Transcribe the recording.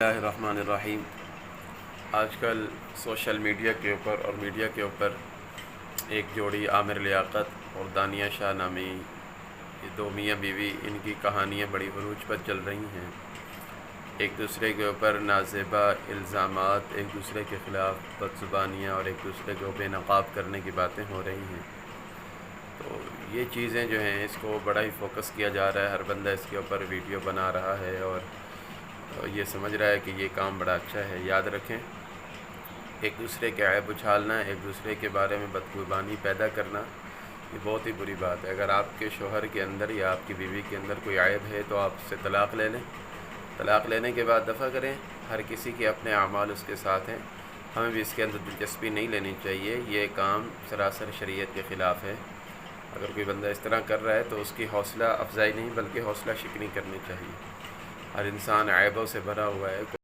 Bismillahirrahmanirrahim। آج کل social media کے اوپر اور میڈیا کے اوپر ایک جوڑی عامر لیاقت اور دانیہ شاہ نامی یہ دو میاں بیوی، ان کی کہانیاں بڑی عروج پر چل رہی ہیں۔ ایک دوسرے کے اوپر نازیبا الزامات، ایک دوسرے کے خلاف بدزبانیاں اور ایک دوسرے کو بے نقاب کرنے کی باتیں ہو رہی ہیں۔ تو یہ چیزیں جو ہیں اس کو بڑا ہی فوکس کیا جا رہا ہے، ہر بندہ اس کے اوپر ویڈیو بنا رہا ہے اور یہ سمجھ رہا ہے کہ یہ کام بڑا اچھا ہے۔ یاد رکھیں، ایک دوسرے کے عیب اچھالنا، ایک دوسرے کے بارے میں بدگمانی پیدا کرنا، یہ بہت ہی بری بات ہے۔ اگر آپ کے شوہر کے اندر یا آپ کی بیوی کے اندر کوئی عیب ہے تو آپ اس سے طلاق لے لیں۔ طلاق لینے کے بعد دفع کریں۔ ہر کسی کے اپنے اعمال اس کے ساتھ ہیں، ہمیں بھی اس کے اندر دلچسپی نہیں لینی چاہیے۔ یہ کام سراسر شریعت کے خلاف ہے۔ اگر کوئی بندہ اس طرح کر رہا ہے تو اس کی حوصلہ افزائی نہیں بلکہ حوصلہ شکنی کرنی چاہیے۔ ہر انسان عیبوں سے بھرا ہوا ہے۔